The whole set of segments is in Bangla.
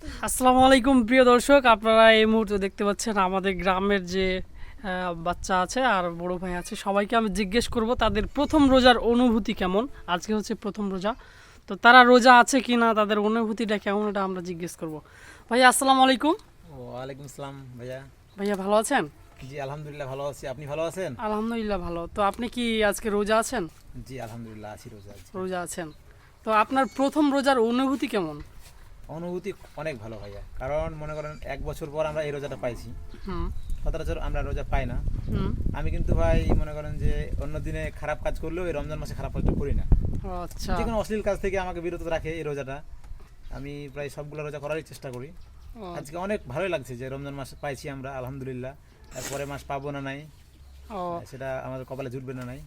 আসসালামু আলাইকুম প্রিয় দর্শক, আপনারা এই মুহূর্তে দেখতে পাচ্ছেন আমাদের গ্রামের যে বাচ্চা আছে আর বড় ভাই আছে, সবাইকে আমি জিজ্ঞেস করব তাদের প্রথম রোজার অনুভূতি কেমন। আজকে হচ্ছে প্রথম রোজা, তো তারা রোজা আছে কি না, তাদের অনুভূতিটা কেমন, এটা আমরা জিজ্ঞেস করব। ভাইয়া আসসালামু আলাইকুম। ওয়ালাইকুম আসসালাম ভাইয়া। ভাইয়া ভালো আছেন? জি আলহামদুলিল্লাহ ভালো আছি, আপনি ভালো আছেন? আলহামদুলিল্লাহ ভালো। তো আপনি কি আজকে রোজা আছেন? জি আলহামদুলিল্লাহ আছি, রোজা আছি। রোজা আছেন, তো আপনার প্রথম রোজার অনুভূতি কেমন? অনুভূতি অনেক ভালো ভাইয়া, কারণ মনে করেন 1 বছর পর আমরা এই রোজাটা পাইছি। হুম সচরাচর আমরা রোজা পাই না। হুম। আমি কিন্তু ভাই মনে করেন যে অন্য দিনে খারাপ কাজ করলেও এই রমজান মাসে খারাপ কাজটা করি না। ও আচ্ছা। যে কোনো অশ্লীল কাজ থেকে আমাকে বিরত রাখে এই রোজাটা। আমি প্রায় সবগুলো রোজা করারই চেষ্টা করি। ও, আজকে অনেক ভালোই লাগছে যে রমজান মাস পাইছি আমরা আলহামদুলিল্লাহ। এরপরে মাস পাবো না নাই, ও সেটা আমাদের কপালে জুটবে না নাই,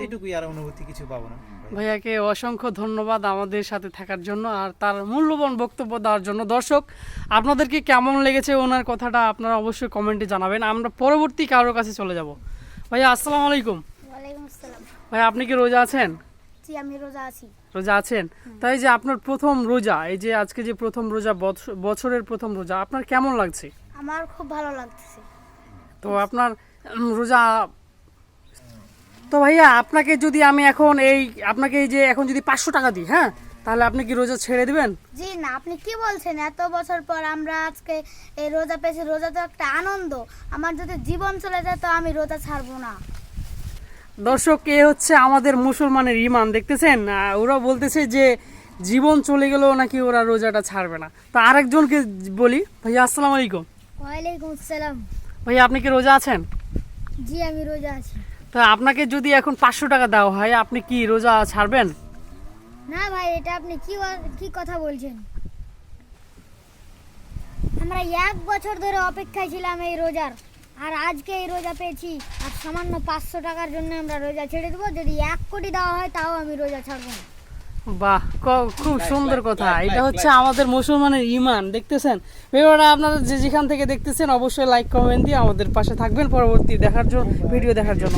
এইটুকুই, আর অনুভূতি কিছু পাবো না ভাই। ভাইয়াকে অসংখ্য ধন্যবাদ আমাদের সাথে থাকার জন্য আর তার মূল্যবান বক্তব্য দেওয়ার জন্য। দর্শক, আপনাদেরকে কেমন লেগেছে ওনার কথাটা আপনারা অবশ্যই কমেন্টে জানাবেন। আমরা পরবর্তী কারোর কাছে চলে যাব। ভাইয়া আসসালামু আলাইকুম। ওয়ালাইকুম আসসালাম। ভাইয়া আপনি কি রোজা আছেন? জি আমি রোজা আছি। রোজা আছেন, তাই যে আপনার প্রথম রোজা, এই যে আজকে যে প্রথম রোজা, বছরের প্রথম রোজা, আপনার কেমন লাগছে? আমার খুব ভালো লাগতেছে। তো আপনার রোজা, তো ভাইয়া আপনাকে যদি আমি এখন আপনাকে এই যে এখন যদি 500 টাকা দিই, হ্যাঁ, তাহলে আপনি কি রোজা ছেড়ে দিবেন? জি না, আপনি কি বলছেন? এত বছর পর আমরা আজকে এই রোজা পেয়েছি, রোজা তো একটা আনন্দ। আমার যদি জীবন চলে যায় তো আমি রোজা ছাড়বো না। দর্শক, এ হচ্ছে আমাদের মুসলমানের ঈমান, দেখতেছেন? ওরা বলতেছে যে জীবন চলে গেলেও নাকি ওরা রোজাটা ছাড়বে না। তো আরেকজনকে বলি, ভাইয়া আসসালামু আলাইকুম। ওয়ালাইকুম আসসালাম। ভাইয়া আপনি কি রোজা আছেন? জি আমি রোজা আছি। তো আপনাকে যদি এখন 500 টাকা দেওয়া হয়, আপনি কি রোজা ছাড়বেন? না ভাই, এটা আপনি কি কথা বলছেন? আমরা 1 বছর ধরে অপেক্ষায় ছিলাম এই রোজার, আর আজকে এই রোজা পেয়েছি। আর সামান্য 500 টাকার জন্য আমরা রোজা ছেড়ে দেবো? যদি 1 কোটি দেওয়া হয় তাও আমি রোজা ছাড়বো না। বাহ, খুব সুন্দর কথা। এটা হচ্ছে আমাদের মুসলমানের ঈমান, দেখতেছেন? ভিডিওটা আপনারা যে যেখান থেকে দেখতেছেন অবশ্যই লাইক কমেন্ট দিয়ে আমাদের পাশে থাকবেন পরবর্তী ভিডিও দেখার জন্য।